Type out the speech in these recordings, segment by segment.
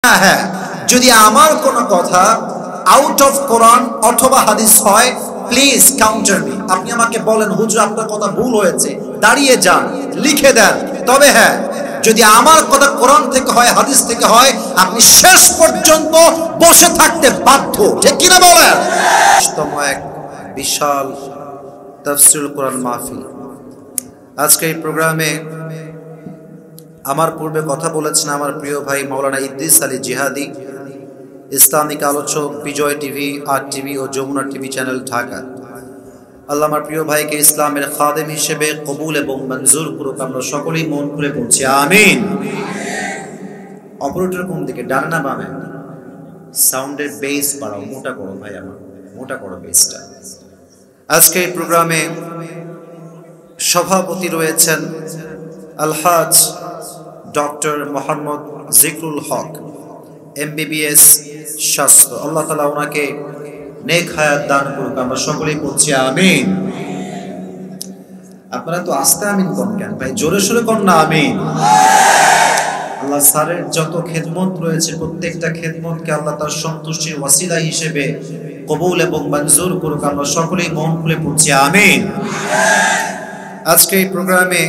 হ্যাঁ, যদি আমার কোনো কথা আউট অফ কোরআন অথবা হাদিস হয়, প্লিজ কাউন্টার মি। আপনি আমাকে বলেন হুজুর আপনার কথা ভুল হয়েছে, দাঁড়িয়ে যান, লিখে দেন। তবে হ্যাঁ, যদি আমার কথা কোরআন থেকে হয়, হাদিস থেকে হয়, আপনি শেষ পর্যন্ত বসে থাকতে বাধ্য। ঠিক কিনা বলেন? এক বিশাল তাফসীরুল কোরআন মাহফিল। আজকে এই প্রোগ্রামে আমার পূর্বে কথা বলেছেন আমার প্রিয় ভাই মাওলানা ইদ্রিস আলী জিহাদি, ইসলামিক আলোচক, বিজয় টিভি, আর টিভি ও যমুনা টিভি চ্যানেল, ঢাকা। আল্লাহ আমার প্রিয় ভাইকে ইসলামের খাদেম হিসেবে কবুল এবং মঞ্জুর করুক। আমরা সকলেই মন খুলে পড়ছি আমিন। অপারেটর কোন দিকে, ডানে না বামে? সাউন্ডের বেস বাড়াও, মোটা করো ভাই, আমার মোটা করো বেসটা। আজকে এই প্রোগ্রামে সভাপতি রয়েছেন আলহাজ ডক্টর মোহাম্মদ জিকরুল হক, MBBS শাস্ত্র। আল্লাহ তাআলা ওনাকে নেক হায়াত দান করুক। আমরা সকলেই পড়ছি আমিন। আপনারা তো আস্তে আমিন কোন কেন ভাই, জোরে সোরে কোন না আমিন। আল্লাহ স্যারের যত খেদমত রয়েছে প্রত্যেকটা খেদমতকে আল্লাহ তার সন্তুষ্টির ওয়াসিলা হিসেবে কবুল এবং মঞ্জুর করুক। আমরা সকলেই মন খুলে পড়ছি আমিন। আজকে এই প্রোগ্রামে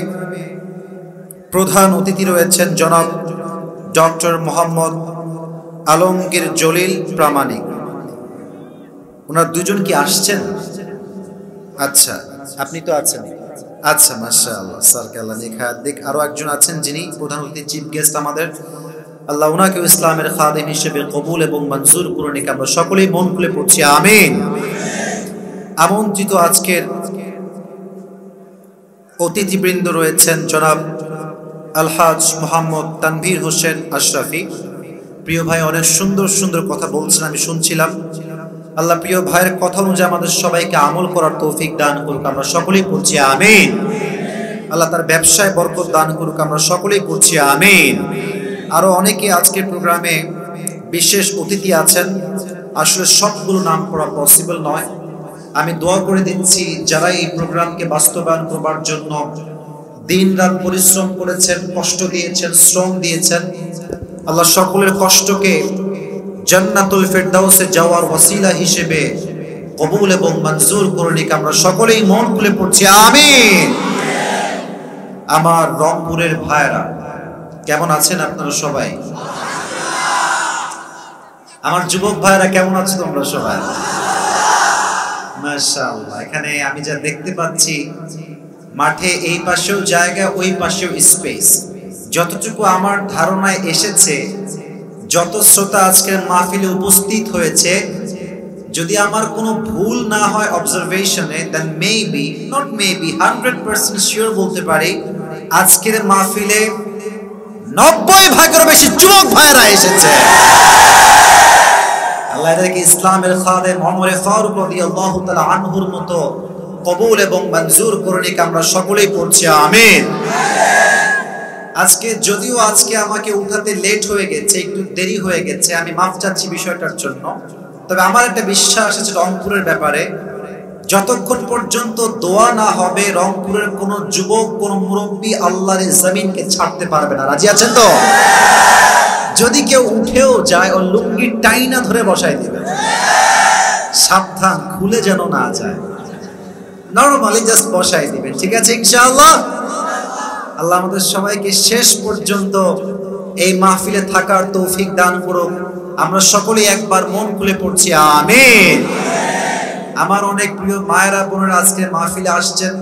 প্রধান অতিথি রয়েছেন জনাব ডক্টর মোহাম্মদ আলমগীর জলিল প্রামাণিক। ওনার দুজন কি আসছেন? আচ্ছা, আপনি তো আছেন। আচ্ছা, মাশাআল্লাহ, স্যারকে আল্লাহ নেক হায়াত দিক। আরো একজন আছেন যিনি প্রধান অতিথি, চিফ গেস্ট আমাদের। আল্লাহ ওনাকেও ইসলামের খাদেম হিসেবে কবুল এবং মঞ্জুর করুন। আমরা সকলেই মন খুলে পড়ছি আমিন। আমন্ত্রিত আজকের অতিথিবৃন্দ রয়েছেন জনাব আলহাজ মোহাম্মদ তানভীর হোসেন আশরাফি। প্রিয় ভাই অনেক সুন্দর সুন্দর কথা বলছেন, আমি শুনছিলাম। আল্লাহ প্রিয় ভাইয়ের কথা অনুযায়ী আমাদের সবাইকে আমল করার তৌফিক দান করুক। আমরা সকলেই পড়ছি আমিন। আল্লাহ তার ব্যবসায় বরকত দান করুক। আমরা সকলেই পড়ছি আমিন। আরো অনেকে আজকের প্রোগ্রামে বিশেষ অতিথি আছেন। আসলে সবগুলো নাম করা পসিবল নয়। আমি দোয়া করে দিচ্ছি যারা এই প্রোগ্রামকে বাস্তবায়ন করবার জন্য দিন রাত পরিশ্রম করেছেন, কষ্ট দিয়েছেন, শ্রম দিয়েছেন, আল্লাহ সকলের কষ্টকে জান্নাতুল ফেরদাউসে যাওয়ার ওয়াসিলা হিসেবে কবুল এবং মঞ্জুর করে নিক। আমরা সকলেই মন খুলে পড়ছি আমিন। আমার রংপুরের ভাইরা কেমন আছেন আপনারা সবাই? আমার যুবক ভাইরা কেমন আছো তোমরা সবাই? মাশাআল্লাহ। এখানে আমি যা দেখতে পাচ্ছি, মাঠে এই পাশেও জায়গা, ওই পাশেও স্পেস। যতটুকু আমার ধারণায় এসেছে, যত শ্রোতা আজকের মাহফিলে উপস্থিত হয়েছে, যদি আমার কোনো ভুল না হয় অবজারভেশনে, দেন মেবি, নট মেবি, 100% শিওর বলতে পারি আজকের মাহফিলে 90% বেশি যুবক ভাইরা এসেছে। আল্লাহ এদেরকে ইসলামের খাদেম ওমর ফারুক রাদিয়াল্লাহু তাআলা আনহুর মতো কবুল এবং মঞ্জুর করে নিক। আমরা সকলেই পড়ছি আমিন। আজকে যদিও আজকে আমাকে উঠাতে লেট হয়ে গেছে, একটু দেরি হয়ে গেছে, আমি মাফ চাচ্ছি বিষয়টার জন্য। তবে আমার একটা বিশ্বাস আছে রংপুরের ব্যাপারে, যতক্ষণ পর্যন্ত দোয়া না হবে রংপুরের কোন যুবক, কোন মুরব্বী আল্লাহর জমিনকে ছাড়তে পারবে না। রাজি আছেন তো? যদি কেউ উঠেও যায়, ও লুঙ্গি টাইনা ধরে বসাই দিবে, সাবধান খুলে যেন না যায়। নরমালি জাস্ট বসাই দিবেন, ঠিক আছে ইনশাআল্লাহ? আল্লাহ আমাদের সবাইকে শেষ পর্যন্ত এই মাহফিলে থাকার তৌফিক দান করুক। আমরা সকলেই একবার মন খুলে পড়ছি আমিন। আমার অনেক প্রিয় মায়েরা বোনেরা আজকে মাহফিলে আসছেন।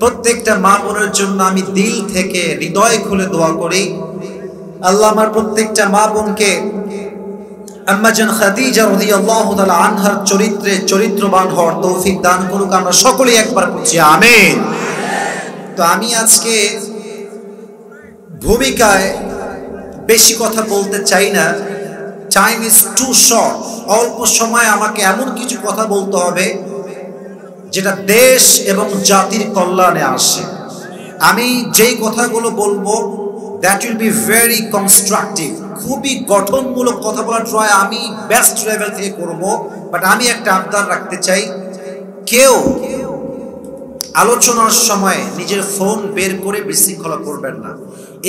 প্রত্যেকটা মা বোনের জন্য আমি দিল থেকে, হৃদয় খুলে দোয়া করি আল্লাহ আমার প্রত্যেকটা মা বোনকে আম্মা জান খাদিজা রাদিয়াল্লাহু তাআলা আনহার চরিত্রে চরিত্রবান হওয়ার তৌফিক দান করুক। আমরা সকলেই একবার পড়ছি আমিন। তো আমি আজকে ভূমিকায় বেশি কথা বলতে চাই না। Time is too short. অল্প সময় আমাকে এমন কিছু কথা বলতে হবে যেটা দেশ এবং জাতির কল্যাণে আসে। আমি যেই কথাগুলো বলবো that will be very constructive. খুবই গঠনমূলক কথা বলার ট্রাই আমি বেস্ট লেভেল থেকে করব। বাট আমি একটা আবদার রাখতে চাই, কেউ আলোচনার সময় নিজের ফোন বের করে বিশৃঙ্খলা করবেন না।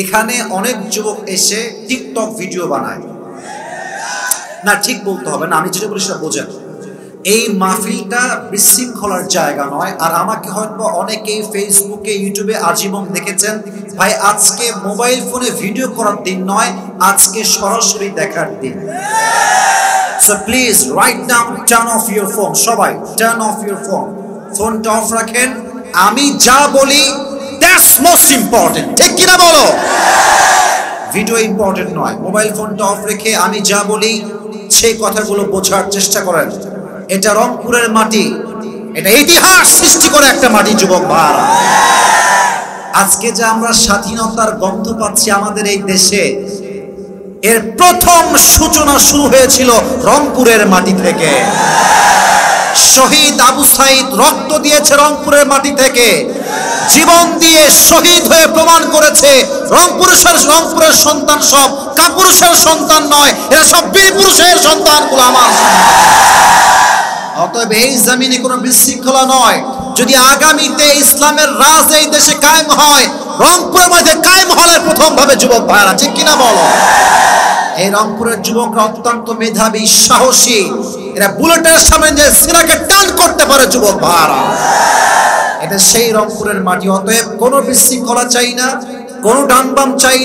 এখানে অনেক যুবক এসে টিকটক ভিডিও বানায়। না, ঠিক বলতে হবে না, আমি যেটা বলি সেটা বোঝেন। এই মাহফিলটা বিশৃঙ্খলার জায়গা নয়। আর আমাকে হয়তো অনেকেই ফেসবুকে ইউটিউবে আজীবন দেখেছেন, ভাই আজকে মোবাইল ফোনে ভিডিও করার দিন নয়, আজকে সরাসরি দেখার দিন। So please right now turn off your phone. সবাই turn off your phone. ফোনটা অফ রাখেন। আমি যা বলি that's most important, ঠিক কিনা বলো? ভিডিও ইম্পর্টেন্ট নয়। মোবাইল ফোনটা অফ রেখে আমি যা বলি সেই কথাগুলো বোঝার চেষ্টা করেন। এটা রংপুরের মাটি, এটা ইতিহাস সৃষ্টি করে একটা মাটি যুবক ভাইরা। আজকে যে আমরা স্বাধীনতার গন্ধ পাচ্ছি আমাদের এই দেশে, এর প্রথম সূচনা শুরু হয়েছিল রংপুরের মাটি থেকে। শহীদ আবু সাইদ রক্ত দিয়েছে রংপুরের মাটি থেকে, জীবন দিয়ে শহীদ হয়ে প্রমাণ করেছে রংপুরের সন্তান সব কাপুরুষের সন্তান নয়, এরা সব বীর পুরুষের সন্তানগুলো আমার। অতএব এই জমিনে কোনো বিশৃঙ্খলা নয়। যদি আগামীতে ইসলামের রাজ এই দেশে কায়েম হয়, রংপুরের মধ্যে কায়েম হলে প্রথম ভাবে যুবক ভাইরা, ঠিক কিনা বলো? এই রংপুরের যুবকরা অত্যন্ত মেধাবী, সাহসী, এরা বুলেটের সামনে যে সিনাকে টান করতে পারে যুবক ভাইরা। এটা সেই রংপুরের মাটি। অতএব কোনো বিশৃঙ্খলা চাই না, কোনো ডানবাম চাই না।